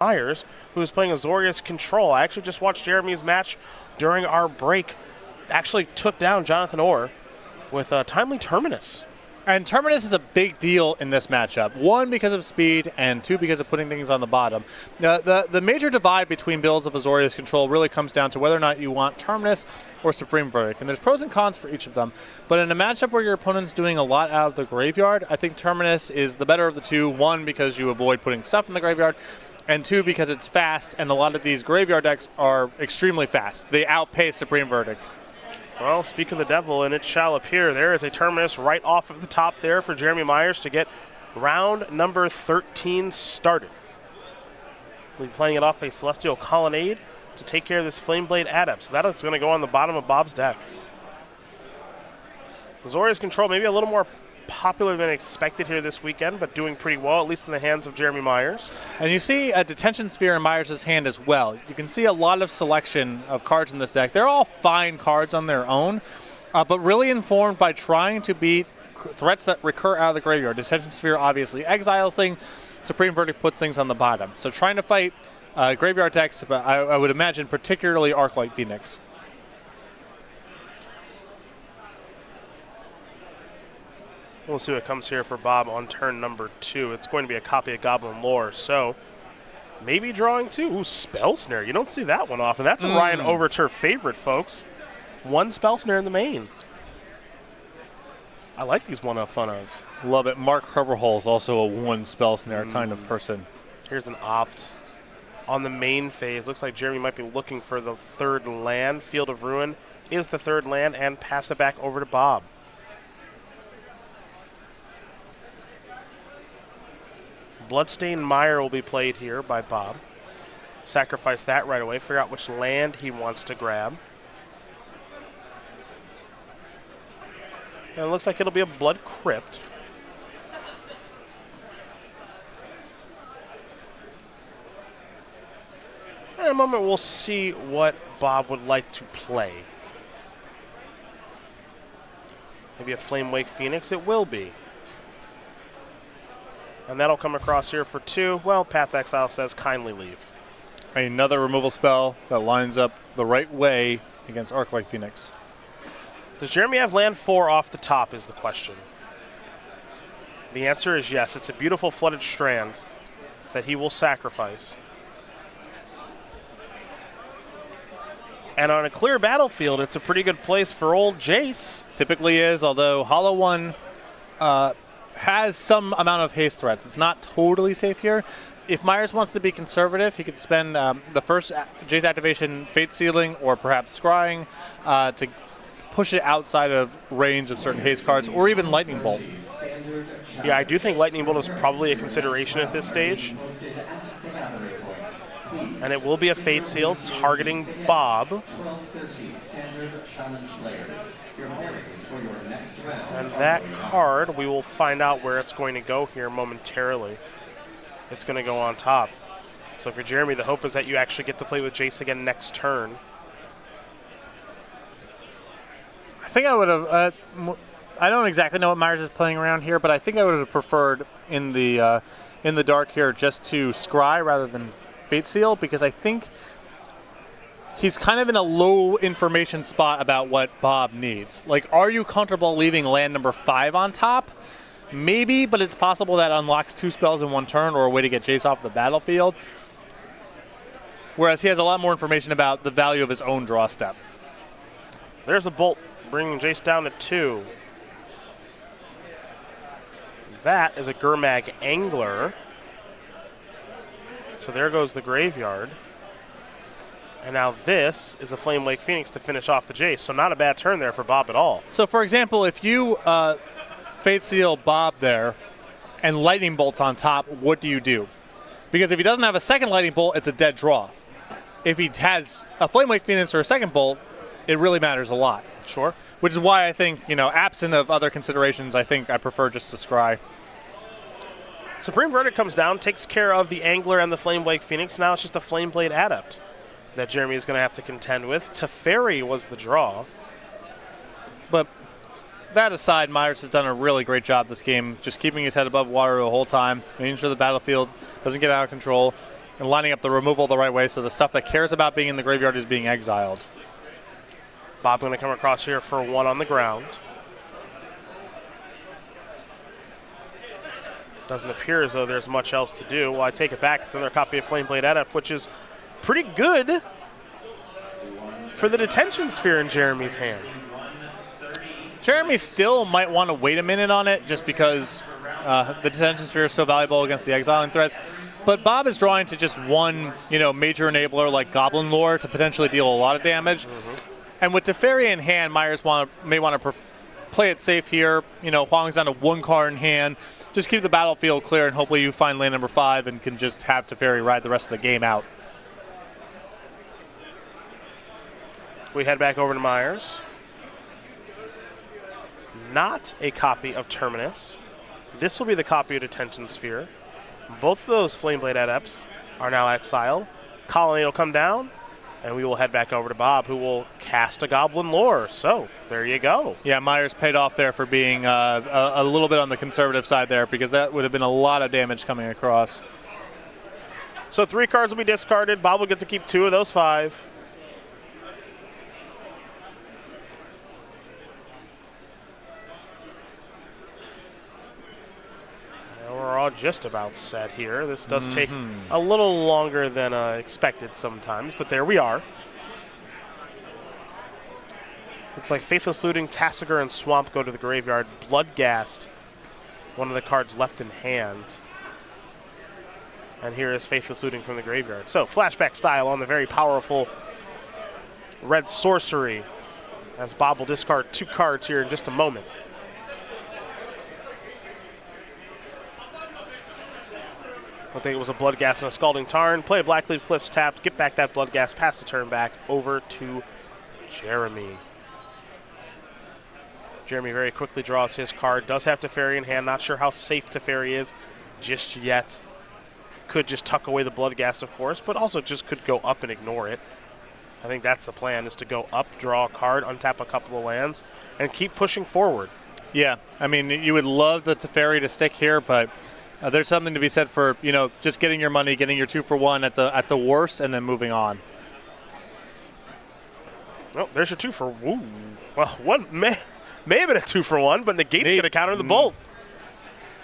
Myers, who is playing Azorius Control. I actually just watched Jeremy's match during our break. Actually took down Jonathan Orr with a timely Terminus. And Terminus is a big deal in this matchup. One, because of speed, and two, because of putting things on the bottom. The major divide between builds of Azorius Control really comes down to whether or not you want Terminus or Supreme Verdict. And there's pros and cons for each of them. But in a matchup where your opponent's doing a lot out of the graveyard, I think Terminus is the better of the two. One, because you avoid putting stuff in the graveyard. And two, because it's fast, and a lot of these graveyard decks are extremely fast. They outpace Supreme Verdict. Well, speak of the devil, and it shall appear. There is a Terminus right off of the top there for Jeromy Myers to get round number 13 started. We'll be playing it off a Celestial Colonnade to take care of this Flameblade Adept. So that is going to go on the bottom of Bob's deck. Azorius Control maybe a little more popular than expected here this weekend, but doing pretty well, at least in the hands of Jeromy Myers. And you see a Detention Sphere in Myers' hand as well. You can see a lot of selection of cards in this deck. They're all fine cards on their own, but really informed by trying to beat threats that recur out of the graveyard. Detention Sphere obviously exiles things. Supreme Verdict puts things on the bottom. So trying to fight graveyard decks, but I would imagine particularly Arclight Phoenix. We'll see what comes here for Bob on turn number 2. It's going to be a copy of Goblin Lore, so maybe drawing 2. Ooh, Spell Snare. You don't see that one often. That's a Ryan Overturf favorite, folks. One Spell Snare in the main. I like these one-up fun-ups. Love it. Mark Herberhole is also a one Spell Snare kind of person. Here's an Opt on the main phase. Looks like Jeromy might be looking for the third land. Field of Ruin is the third land, and pass it back over to Bob. Bloodstained Mire will be played here by Bob. Sacrifice that right away. Figure out which land he wants to grab. And it looks like it'll be a Blood Crypt. In a moment, we'll see what Bob would like to play. Maybe a Flamewake Phoenix? It will be. And that'll come across here for 2. Well, Path Exile says kindly leave. Another removal spell that lines up the right way against Arclight Phoenix. Does Jeromy have land 4 off the top is the question. The answer is yes. It's a beautiful Flooded Strand that he will sacrifice. And on a clear battlefield, it's a pretty good place for old Jace. Typically is, although Hollow One has some amount of haste threats. It's not totally safe here. If Myers wants to be conservative, he could spend the first Jace activation Fate Sealing or perhaps Scrying to push it outside of range of certain haste cards, or even Lightning Bolt. Yeah, I do think Lightning Bolt is probably a consideration at this stage. And it will be a Fate Seal targeting Bob. And that card, we will find out where it's going to go here momentarily. It's going to go on top. So if you're Jeromy, the hope is that you actually get to play with Jace again next turn. I think I would have... I don't exactly know what Myers is playing around here, but I think I would have preferred in the dark here just to scry rather than Fate Seal, because I think he's kind of in a low information spot about what Bob needs. Like, are you comfortable leaving land number 5 on top? Maybe, but it's possible that unlocks 2 spells in one turn or a way to get Jace off the battlefield. Whereas he has a lot more information about the value of his own draw step. There's a Bolt, bringing Jace down to 2. That is a Gurmag Angler. So there goes the graveyard. And now this is a Flamewake Phoenix to finish off the Jace. So not a bad turn there for Bob at all. So for example, if you Fate Seal Bob there and Lightning Bolt's on top, what do you do? Because if he doesn't have a second Lightning Bolt, it's a dead draw. If he has a Flamewake Phoenix or a second Bolt, it really matters a lot. Sure. Which is why I think, absent of other considerations, I think I prefer just to scry. Supreme Verdict comes down, takes care of the Angler and the Flamewake Phoenix. Now it's just a Flameblade Adept that Jeromy is going to have to contend with. Teferi was the draw. But that aside, Myers has done a really great job this game, just keeping his head above water the whole time, making sure the battlefield doesn't get out of control. and lining up the removal the right way so the stuff that cares about being in the graveyard is being exiled. Bob going to come across here for 1 on the ground. Doesn't appear as though there's much else to do. Well, I take it back. It's another copy of Flameblade Adept, which is pretty good for the Detention Sphere in Jeremy's hand. Jeromy still might want to wait a minute on it just because the Detention Sphere is so valuable against the exiling threats. But Bob is drawing to just one, major enabler like Goblin Lore to potentially deal a lot of damage. And with Teferi in hand, Myers may want to play it safe here. Huang's down to 1 card in hand. Just keep the battlefield clear, and hopefully you find lane number 5 and can just have Teferi ride the rest of the game out. We head back over to Myers. Not a copy of Terminus. This will be the copy of Detention Sphere. Both of those Flameblade Adepts are now exiled. Colony will come down, and we will head back over to Bob, who will cast a Goblin Lore. So, there you go. Yeah, Myers paid off there for being a little bit on the conservative side there, because that would have been a lot of damage coming across. So 3 cards will be discarded. Bob will get to keep 2 of those 5. We're all just about set here. This does take a little longer than expected sometimes, but there we are. Looks like Faithless Looting, Tassiger, and Swamp go to the graveyard. Bloodghast, one of the cards left in hand. And here is Faithless Looting from the graveyard. So, flashback style on the very powerful red sorcery, as Bob will discard 2 cards here in just a moment. I think it was a Bloodghast and a Scalding Tarn. Play a Blackleaf Cliffs tapped, get back that Bloodghast, pass the turn back over to Jeromy. Jeromy very quickly draws his card. Does have Teferi in hand. Not sure how safe Teferi is just yet. Could just tuck away the Bloodghast, of course, but also just could go up and ignore it. I think that's the plan, is to go up, draw a card, untap a couple of lands, and keep pushing forward. Yeah, I mean, you would love the Teferi to stick here, but there's something to be said for, just getting your money, getting your 2 for 1 at the worst, and then moving on. Oh, there's your 2 for woo. Well, one may have been a 2 for 1, but Negate's going to counter the bolt.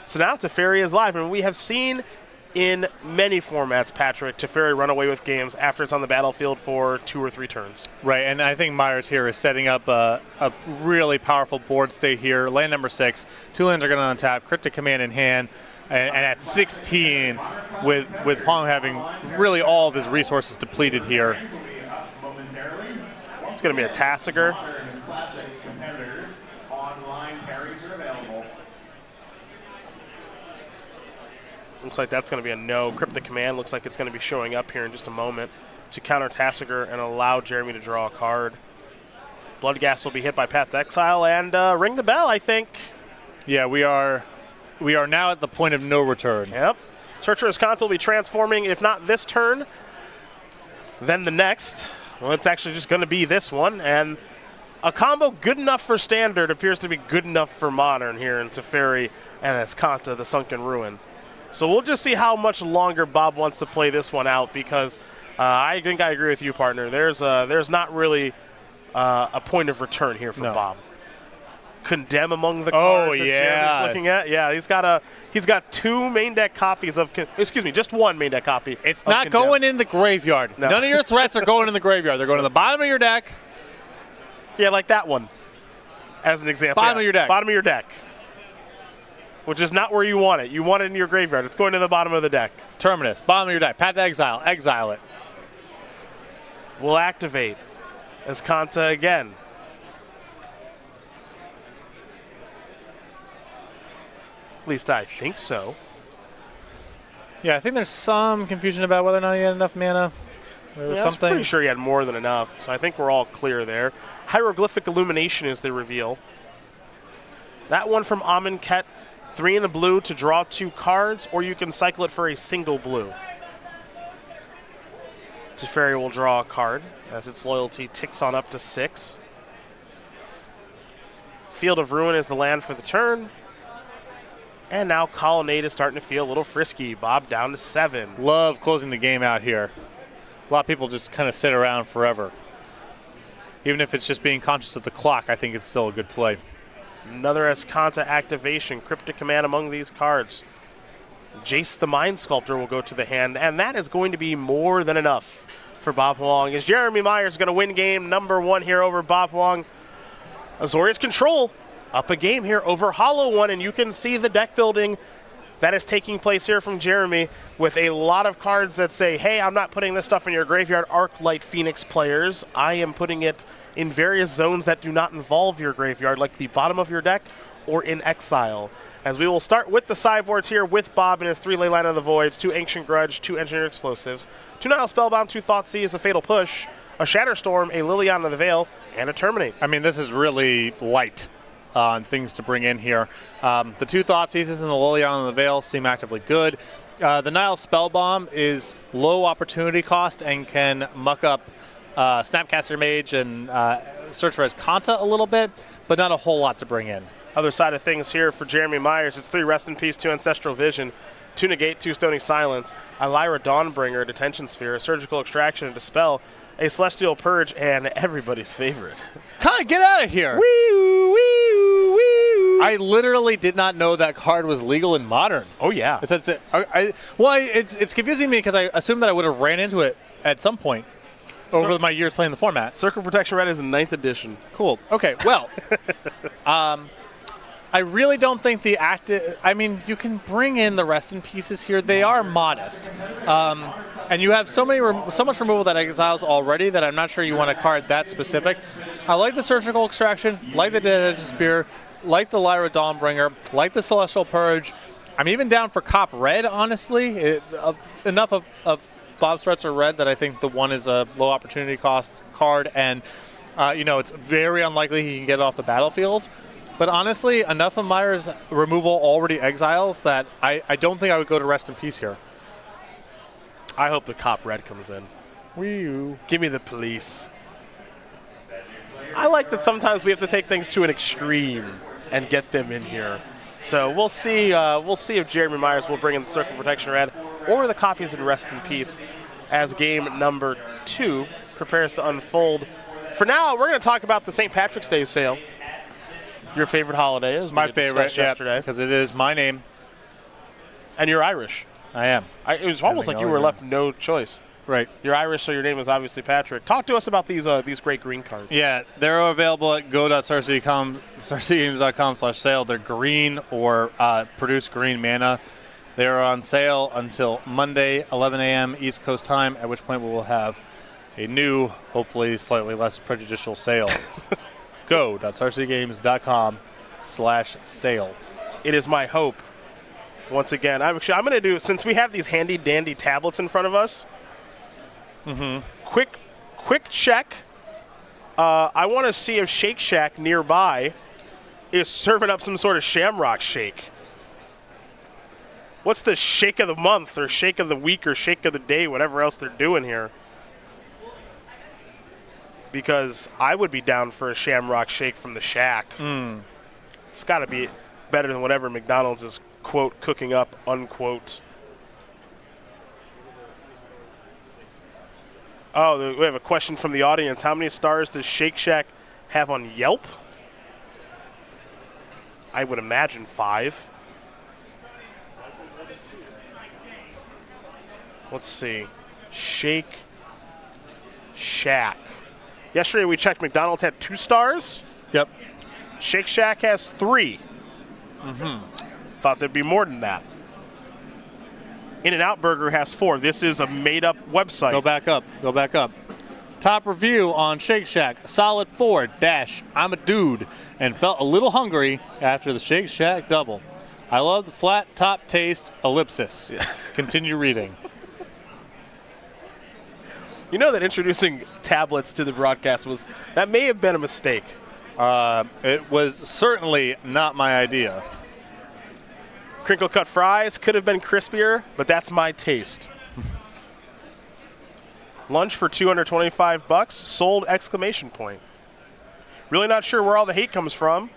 So now Teferi is live, and we have seen in many formats, Patrick, Teferi run away with games after it's on the battlefield for 2 or 3 turns. Right, and I think Myers here is setting up a really powerful board state here. Land number 6, 2 lands are going to untap, Cryptic Command in hand. And at 16, with Huang having really all of his resources depleted here. It's going to be a Tassiger. Looks like that's going to be a no. Cryptic Command looks like it's going to be showing up here in just a moment to counter Tassiger and allow Jeromy to draw a card. Bloodghast will be hit by Path to Exile and ring the bell, I think. Yeah, we are now at the point of no return. Yep. Searcher's Conch will be transforming, if not this turn, then the next. Well, it's actually just going to be this one. And a combo good enough for Standard appears to be good enough for Modern here in Teferi and Escanta, the Sunken Ruin. So we'll just see how much longer Bob wants to play this one out, because I think I agree with you, partner. There's not really a point of return here for Bob. Condemn among the cards that Jeremy's looking at. Yeah, he's got 2 main deck copies of, just 1 main deck copy. It's not Condemn. going in the graveyard. No. None of your threats are going in the graveyard. They're going to the bottom of your deck. Yeah, like that one, as an example. Bottom of your deck. Bottom of your deck. Which is not where you want it. You want it in your graveyard. It's going to the bottom of the deck. Terminus, bottom of your deck. Path to Exile. Exile it. We'll activate Escanta again. At least I think so. Yeah, I think there's some confusion about whether or not he had enough mana. I was pretty sure he had more than enough, so I think we're all clear there. Hieroglyphic Illumination is the reveal. That one from Amonkhet, 3 in a blue to draw 2 cards, or you can cycle it for a single blue. Teferi will draw a card as its loyalty ticks on up to 6. Field of Ruin is the land for the turn. And now Colonnade is starting to feel a little frisky. Bob down to 7. Love closing the game out here. A lot of people just kind of sit around forever. Even if it's just being conscious of the clock, I think it's still a good play. Another Escanta activation. Cryptic Command among these cards. Jace the Mind Sculptor will go to the hand, and that is going to be more than enough for Bob Huang. As Jeromy Myers going to win game number 1 here over Bob Huang. Azorius Control up a game here over Hollow One, and you can see the deck building that is taking place here from Jeromy with a lot of cards that say, hey, I'm not putting this stuff in your graveyard, Arclight Phoenix players. I am putting it in various zones that do not involve your graveyard, like the bottom of your deck or in exile. As we will start with the sideboards here with Bob and his 3 Leyline of the Voids, 2 Ancient Grudge, 2 Engineered Explosives, 2 Nile Spellbound, 2 Thoughtseize, a Fatal Push, a Shatterstorm, a Liliana of the Veil, and a Terminate. I mean, this is really light on things to bring in here. The 2 Thoughtseizes and the Liliana of the Veil seem actively good. The Nile Spellbomb is low opportunity cost and can muck up Snapcaster Mage and Search for Escanta a little bit, but not a whole lot to bring in. Other side of things here for Jeromy Myers, it's 3 Rest in Peace, 2 Ancestral Vision, 2 Negate, 2 Stony Silence, a Lyra Dawnbringer, a Detention Sphere, a Surgical Extraction, a Dispel, a Celestial Purge, and everybody's favorite. Get out of here! Wee-oo, wee-oo, wee-oo. I literally did not know that card was legal in Modern. Oh, yeah. It's confusing me because I assumed that I would have ran into it at some point over my years playing the format. Circle Protection Red is in 9th edition. Cool. Okay, well, I really don't think the active... I mean, you can bring in the Rest in Pieces here. They are modest. And you have so much removal that exiles already that I'm not sure you want a card that specific. I like the Surgical Extraction, like the Detention Spear, like the Lyra Dawnbringer, like the Celestial Purge. I'm even down for Cop Red, honestly. Enough of Bob's threats are red that I think the 1 is a low opportunity cost card, and it's very unlikely he can get it off the battlefield. But honestly, enough of Myers' removal already exiles that I don't think I would go to Rest in Peace here. I hope the Cop Red comes in. Wee-oo. Give me the police. I like that sometimes we have to take things to an extreme and get them in here. So we'll see. We'll see if Jeromy Myers will bring in the Circle Protection Red or the copies in Rest in Peace as game number 2 prepares to unfold. For now, we're going to talk about the St. Patrick's Day sale. Your favorite holiday is my favorite yesterday because it is my name, and you're Irish. I am. It was almost like you were left no choice. Right. You're Irish, so your name is obviously Patrick. Talk to us about these great green cards. Yeah, they're available at go.starcitygames.com/sale. They're green or produce green mana. They are on sale until Monday, 11 a.m. East Coast time, at which point we will have a new, hopefully slightly less prejudicial sale. go.starcitygames.com/sale. It is my hope. Once again, I'm going to do, since we have these handy dandy tablets in front of us, quick check. I want to see if Shake Shack nearby is serving up some sort of Shamrock Shake. What's the shake of the month or shake of the week or shake of the day, whatever else they're doing here? Because I would be down for a Shamrock Shake from the Shack. It's got to be better than whatever McDonald's is, quote, cooking up, unquote. Oh, we have a question from the audience. How many stars does Shake Shack have on Yelp? I would imagine 5. Let's see. Shake Shack. Yesterday we checked, McDonald's had 2 stars. Yep. Shake Shack has 3. Thought there'd be more than that. In-N-Out Burger has 4. This is a made-up website. Go back up. Top review on Shake Shack. Solid 4 - I'm a dude and felt a little hungry after the Shake Shack double. I love the flat top taste, ellipsis. Continue reading. You know that introducing tablets to the broadcast that may have been a mistake. It was certainly not my idea. Crinkle cut fries could have been crispier, but that's my taste. Lunch for $225, sold, exclamation point. Really not sure where all the hate comes from.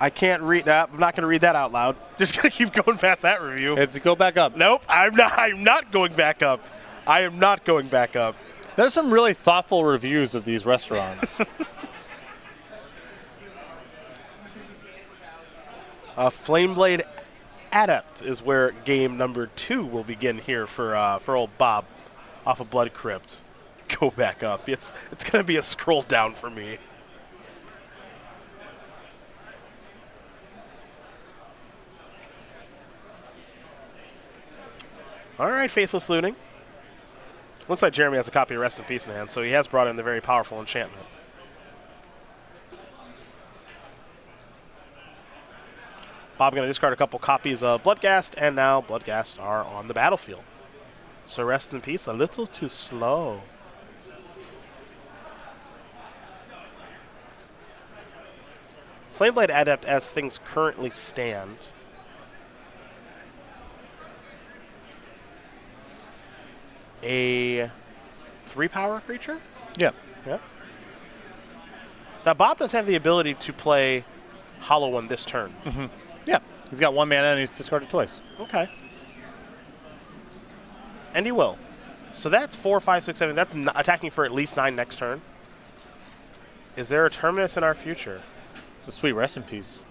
I can't read that. I'm not going to read that out loud. Just going to keep going past that review. It's go back up. Nope, I'm not going back up. I am not going back up. There's some really thoughtful reviews of these restaurants. Flameblade Adept is where game number 2 will begin here for old Bob off of Blood Crypt. Go back up. It's going to be a scroll down for me. All right, Faithless Looting. Looks like Jeromy has a copy of Rest in Peace in hand, so he has brought in the very powerful enchantment. Bob going to discard a couple copies of Bloodghast, and now Bloodghast are on the battlefield. So Rest in Peace a little too slow. Flameblade Adept, as things currently stand, a 3-power creature? Yeah. Yeah. Now, Bob does have the ability to play Hollow One this turn. Mm-hmm. Yeah. He's got 1 mana and he's discarded twice. Okay. And he will. So that's 4, 5, 6, 7. That's attacking for at least 9 next turn. Is there a Terminus in our future? It's a sweet Rest in Peace.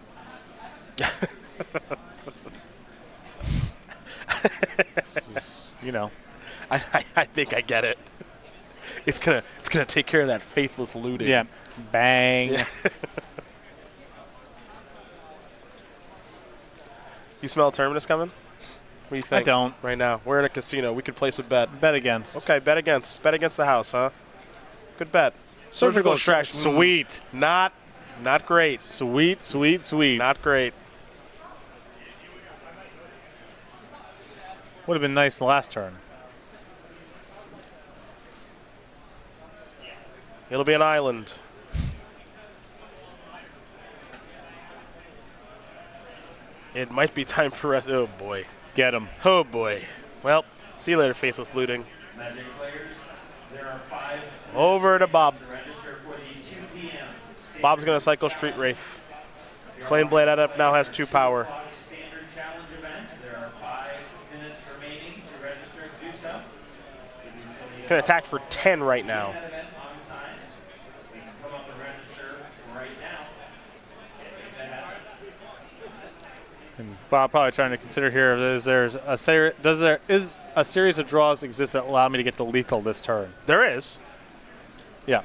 You know. I think I get it. It's gonna take care of that faithless looting. Yeah. Bang. Yeah. You smell Terminus coming? What do you think? I don't. Right now. We're in a casino. We could place a bet. Bet against. Okay, bet against. Bet against the house, huh? Good bet. Surgical Extraction. Sweet. Not great. Sweet, sweet, sweet. Not great. Would have been nice the last turn. It'll be an island. It might be time for rest. Oh, boy. Get him. Oh, boy. Well, see you later, Faithless Looting. Magic players, there are 5 Over to Bob. to register for the 2 p.m. Bob's going to cycle Street Wraith. Flameblade Adept now has 2 power. Standard challenge event. There are 5 minutes remaining to register to do so. Can attack for 10 right now. That event on time. We can come up and register right now. And make that happen. And Bob probably trying to consider here is there a series of draws exist that allow me to get to lethal this turn? There is. Yeah.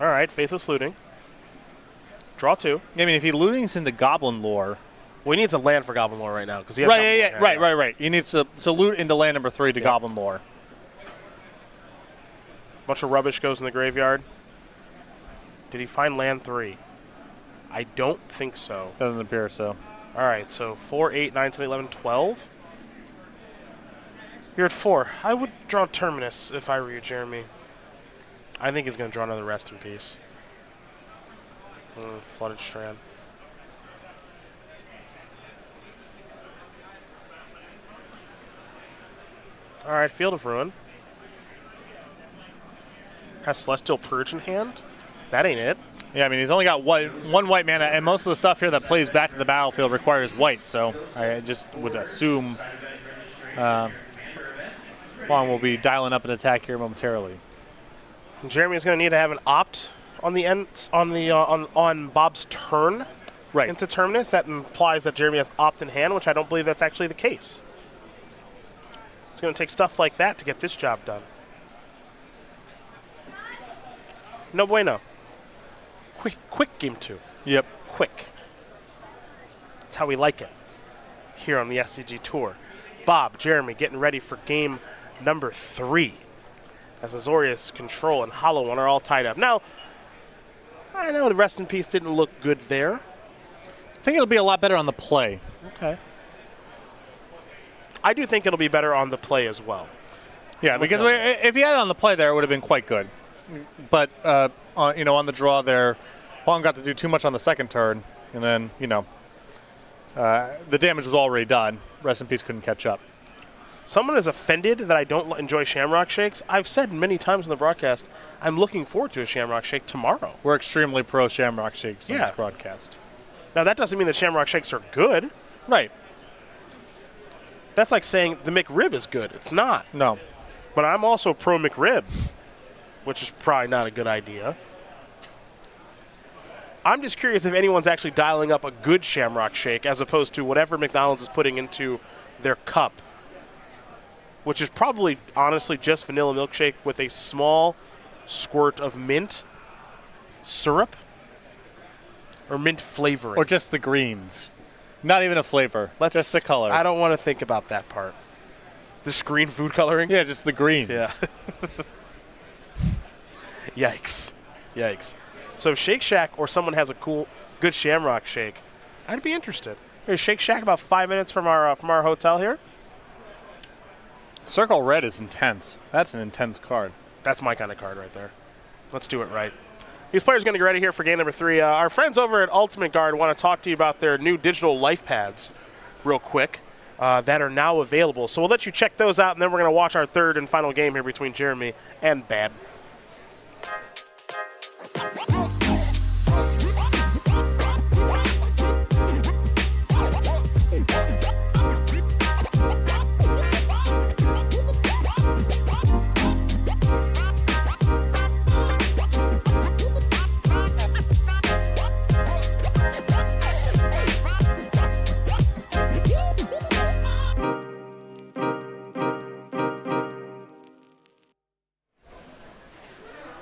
All right, Faithless Looting. Draw 2. I mean, if he lootings into Goblin Lore, We need to land for Goblin Lore right now because he has right, Goblin Lore. right. He needs to loot into land number 3 to Goblin Lore. Bunch of rubbish goes in the graveyard. Did he find land 3? I don't think so. Doesn't appear so. All right, so 4, 8, 9, 10, 11, 12. You're at 4. I would draw Terminus if I were you, Jeromy. I think he's going to draw another Rest in Peace. Flooded Strand. All right, Field of Ruin. Has Celestial Purge in hand? That ain't it. Yeah, I mean, he's only got one white mana, and most of the stuff here that plays back to the battlefield requires white, so I just would assume Huang will be dialing up an attack here momentarily. Jeromy is going to need to have an opt on the end on Bob's turn into Terminus. That implies that Jeromy has opt in hand, which I don't believe that's actually the case. It's going to take stuff like that to get this job done. No bueno. Quick game 2. Yep. Quick. That's how we like it here on the SCG Tour. Bob, Jeromy getting ready for game number 3. As Azorius, Control, and Hollow One are all tied up. Now, I know the Rest in Peace didn't look good there. I think it'll be a lot better on the play. Okay. I do think it'll be better on the play as well. Yeah, because if he had it on the play there, it would have been quite good. But, on the draw there, Huang got to do too much on the second turn, and then, the damage was already done. Rest in Peace couldn't catch up. someone is offended that I don't enjoy Shamrock Shakes, I've said many times in the broadcast, I'm looking forward to a Shamrock Shake tomorrow. We're extremely pro Shamrock Shakes on Yeah. this broadcast. Now, that doesn't mean that Shamrock Shakes are good. Right. That's like saying the McRib is good. It's not. No. But I'm also pro McRib, which is probably not a good idea. I'm just curious if anyone's actually dialing up a good Shamrock Shake as opposed to whatever McDonald's is putting into their cup, which is probably, honestly, just vanilla milkshake with a small squirt of mint syrup or mint flavoring. Or just the greens. Not even a flavor. Just the color. I don't want to think about that part. This green food coloring? Yeah, just the greens. Yeah. Yikes. Yikes. So Shake Shack or someone has a good Shamrock Shake, I'd be interested. Here's Shake Shack about 5 minutes from our hotel here. Circle Red is intense. That's an intense card. That's my kind of card right there. Let's do it right. These players are going to get ready here for game number 3. Our friends over at Ultimate Guard want to talk to you about their new digital life pads real quick that are now available. So we'll let you check those out, and then we're going to watch our third and final game here between Jeromy and Bab.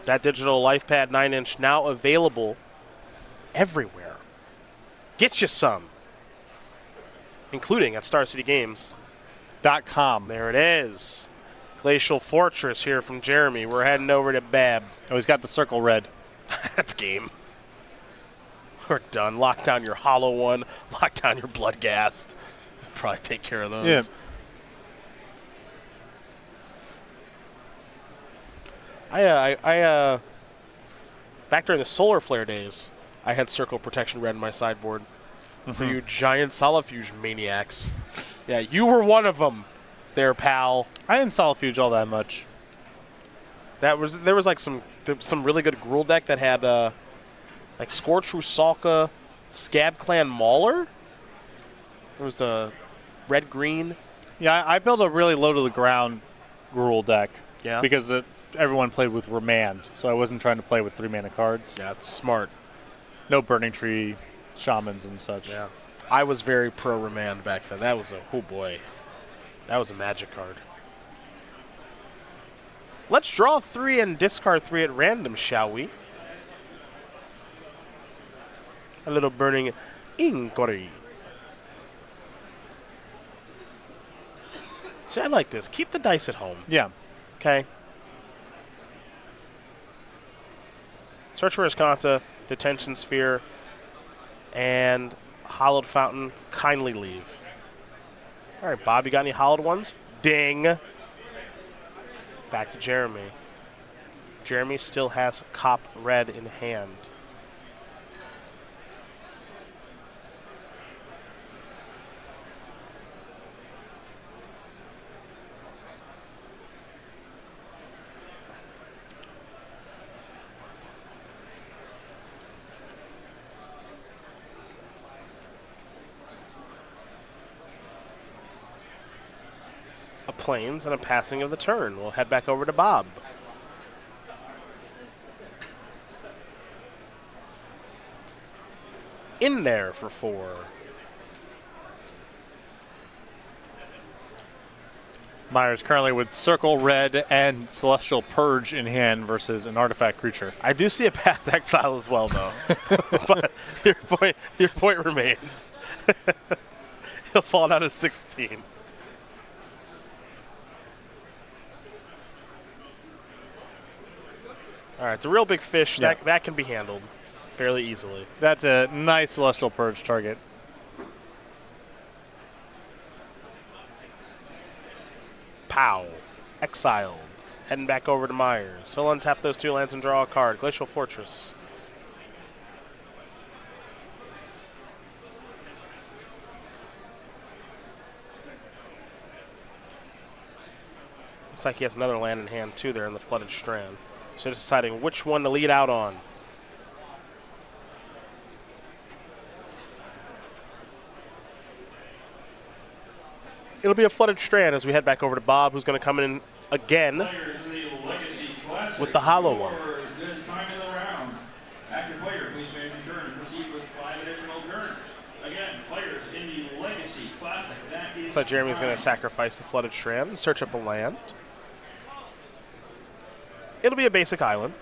That digital LifePad 9-inch now available everywhere. Get you some, including at StarCityGames.com. There it is. Glacial Fortress here from Jeromy. We're heading over to Bab. Oh, he's got the Circle Red. That's game. We're done. Lock down your hollow one. Lock down your blood gas. Probably take care of those. Yeah. I back during the solar flare days, I had Circle Protection Red in my sideboard. For you giant Solifuge maniacs. Yeah, you were one of them there, pal. I didn't Solifuge all that much. There was like some really good Gruul deck that had like Scorch Rusalka, Scab Clan Mauler. There was the red-green. Yeah, I built a really low-to-the-ground Gruul deck. Yeah. Because everyone played with Remand, so I wasn't trying to play with 3-mana cards. Yeah, it's smart. No Burning Tree, Shamans, and such. Yeah. I was very pro-Remand back then. That was oh boy. That was a Magic card. Let's draw 3 and discard 3 at random, shall we? A little Burning Inquiry. See, I like this. Keep the dice at home. Yeah. Okay. Search for Escanta, Detention Sphere, and Hollowed Fountain. Kindly leave. All right, Bob, you got any hollowed ones? Ding. Back to Jeromy. Jeromy still has Cop Red in hand. Planes and a passing of the turn. We'll head back over to Bob. In there for 4. Myers currently with Circle Red and Celestial Purge in hand versus an artifact creature. I do see a Path to Exile as well, though. But your point remains. He'll fall down to 16. All right, the real big fish, Yeah. that can be handled fairly easily. That's a nice Celestial Purge target. Pow. Exiled. Heading back over to Myers. He'll untap those 2 lands and draw a card. Glacial Fortress. Looks like he has another land in hand, too, there in the Flooded Strand. So deciding which one to lead out on. It'll be a Flooded Strand as we head back over to Bob, who's going to come in again with the hollow one. This time in the round. Active player, please finish your turn and proceed with 5 additional turns. Again, players in the Legacy Classic. That is Looks like Jeremy's going to sacrifice the Flooded Strand and search up a land. It'll be a basic island.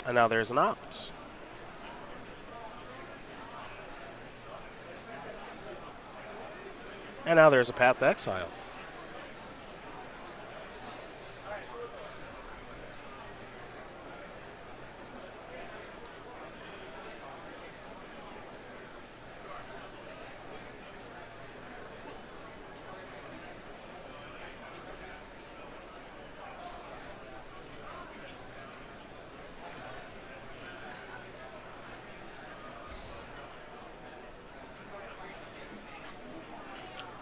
And now there's an opt. And now there's a path to exile.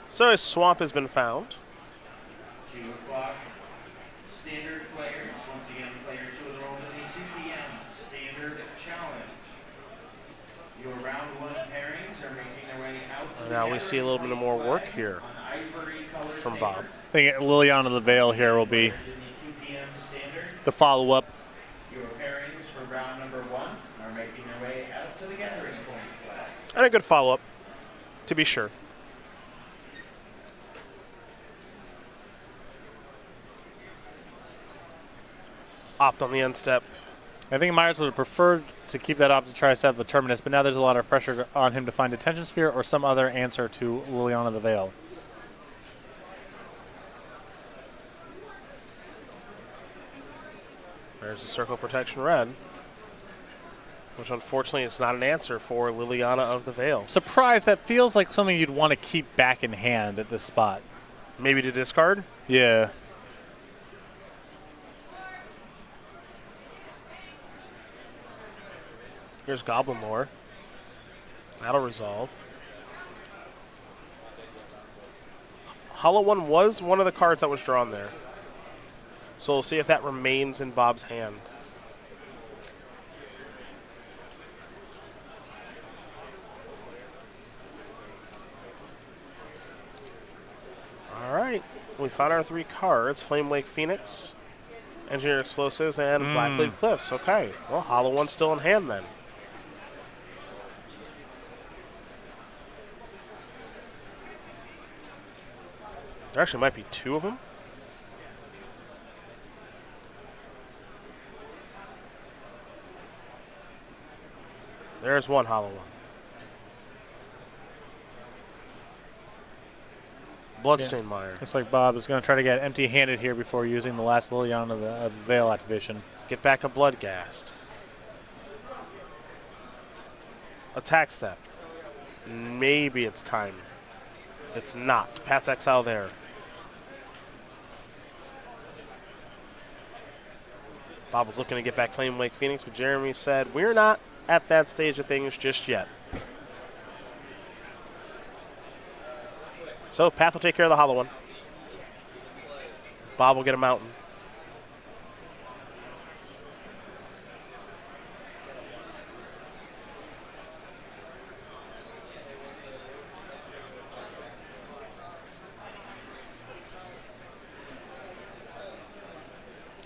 So a swamp has been found. 2 o'clock. Standard players. Once again, players who are rolling the 2 p.m. Standard Challenge. Your round 1 pairings are making their way out. And now we see a little bit more work here from Bob. I think Liliana of the Veil here will be the follow-up. Your pairings for round number 1 are making their way out to the gathering point flag. And a good follow-up, to be sure. Opt on the end step. I think Myers would have preferred to keep that opt to try to set up the Terminus, but now there's a lot of pressure on him to find Attention Sphere or some other answer to Liliana of the Veil. There's a Circle Protection Red, which unfortunately is not an answer for Liliana of the Veil. Surprised, that feels like something you'd want to keep back in hand at this spot. Maybe to discard? Yeah. Here's Goblin Lore. That'll resolve. Hollow One was one of the cards that was drawn there. So we'll see if that remains in Bob's hand. All right. We found our 3 cards. Flame Wake Phoenix, Engineer Explosives, and Blackleaf Cliffs. Okay. Well, Hollow One's still in hand then. There actually might be 2 of them. There's one Hollow One. Bloodstained Mire. Looks like Bob is going to try to get empty-handed here before using the last Liliana of the Veil activation. Get back a Bloodghast. Attack step. Maybe it's time. It's not. Path to Exile there. Bob was looking to get back Flame Wake Phoenix, but Jeromy said, we're not at that stage of things just yet. So Path will take care of the Hollow One. Bob will get a Mountain.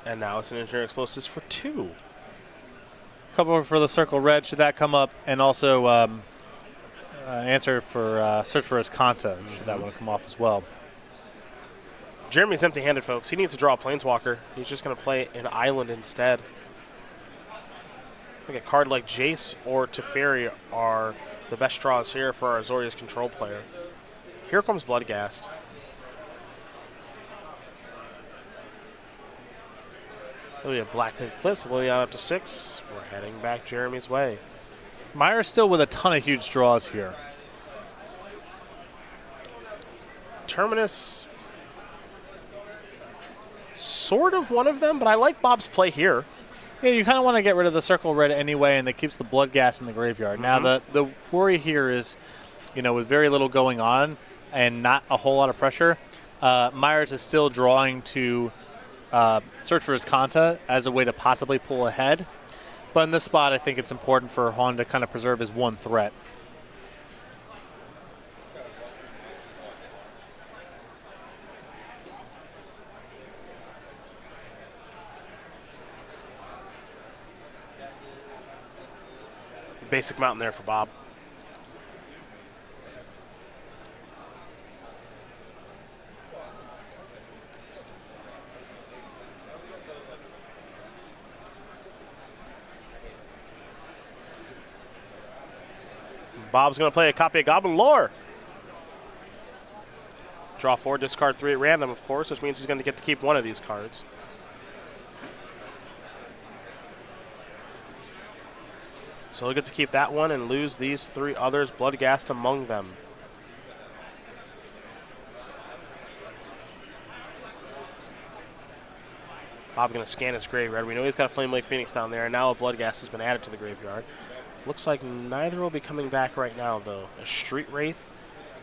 And now it's an Engineer Explosives for 2. Cover for the Circle Red, should that come up, and also answer for Search for Escanta, should that one come off as well. Jeremy's empty-handed, folks. He needs to draw a Planeswalker. He's just going to play an island instead. I think a card like Jace or Teferi are the best draws here for our Azorius control player. Here comes Bloodghast. We have Blackleaf Cliffs, Liliana up to 6. We're heading back Jeremy's way. Myers still with a ton of huge draws here. Terminus, sort of one of them, but I like Bob's play here. Yeah, you kind of want to get rid of the circle red anyway, and that keeps the blood gas in the graveyard. Now, the worry here is, with very little going on and not a whole lot of pressure, Myers is still drawing to search for his Kanta as a way to possibly pull ahead. But in this spot, I think it's important for Huang to kind of preserve his one threat. Basic mountain there for Bob. Bob's going to play a copy of Goblin Lore. Draw 4, discard 3 at random, of course, which means he's going to get to keep one of these cards. So he'll get to keep that one and lose these 3 others, bloodgassed among them. Bob going to scan his graveyard. We know he's got a Flame Lake Phoenix down there, and now a bloodgast has been added to the graveyard. Looks like neither will be coming back right now, though. A Street Wraith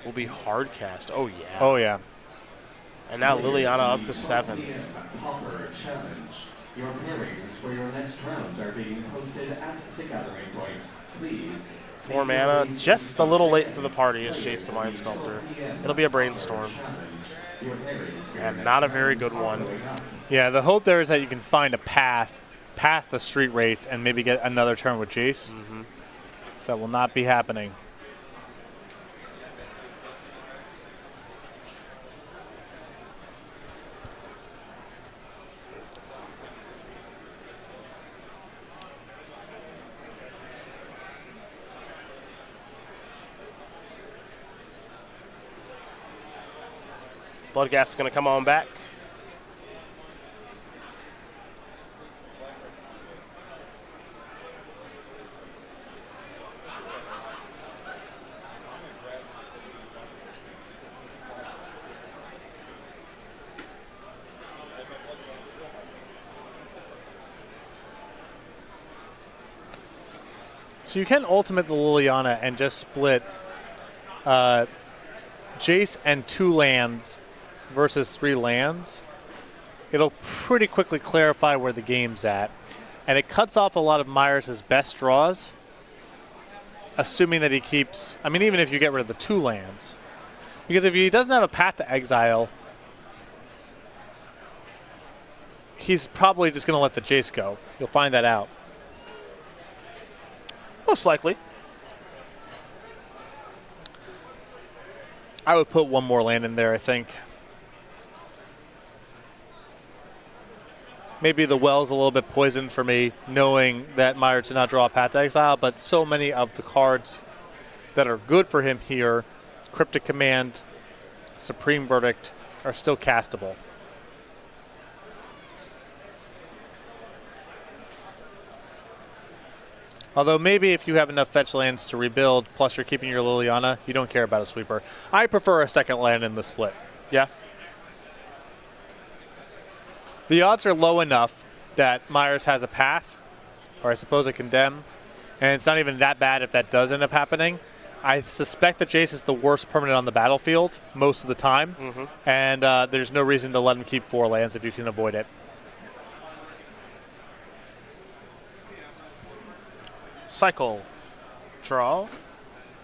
will be hard cast. Oh, yeah. Oh, yeah. And now Liliana up to 7. Pauper Challenge. Your pairings for your next round are being posted at the gathering point. Please. 4 mana, just a little late to the party is Jace the Mind Sculptor. It'll be a Brainstorm. And not a very good one. Yeah, the hope there is that you can find a path the Street Wraith and maybe get another turn with Jace. So that will not be happening. Bloodgast is going to come on back. So you can ultimate the Liliana and just split Jace and 2 lands versus 3 lands. It'll pretty quickly clarify where the game's at. And it cuts off a lot of Myers' best draws, assuming that he keeps, even if you get rid of the 2 lands. Because if he doesn't have a path to exile, he's probably just going to let the Jace go. You'll find that out. Most likely. I would put 1 more land in there, I think. Maybe the Well's a little bit poisoned for me, knowing that Myers did not draw a path to exile, but so many of the cards that are good for him here, Cryptic Command, Supreme Verdict, are still castable. Although maybe if you have enough fetch lands to rebuild, plus you're keeping your Liliana, you don't care about a sweeper. I prefer a second land in the split. Yeah. The odds are low enough that Myers has a path, or I suppose a condemn, and it's not even that bad if that does end up happening. I suspect that Jace is the worst permanent on the battlefield most of the time, and there's no reason to let him keep 4 lands if you can avoid it. Cycle. Draw.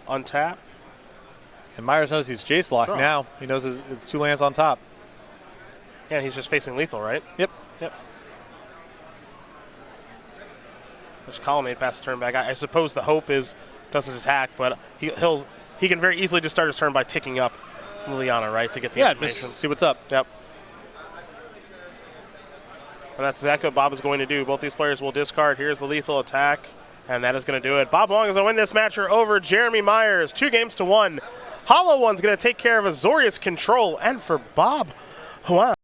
Untap. And Myers knows he's Jace locked now. He knows it's 2 lands on top. Yeah, he's just facing lethal, right? Yep. There's Colonnade past the turn back. I suppose the hope is doesn't attack, but he can very easily just start his turn by ticking up Liliana, right, to get the information. Just see what's up. Yep. And that's exactly what Bob is going to do. Both these players will discard. Here's the lethal attack, and that is going to do it. Bob Huang is going to win this match over Jeromy Myers, 2-1. Hollow One's going to take care of Azorius Control, and for Bob Huang,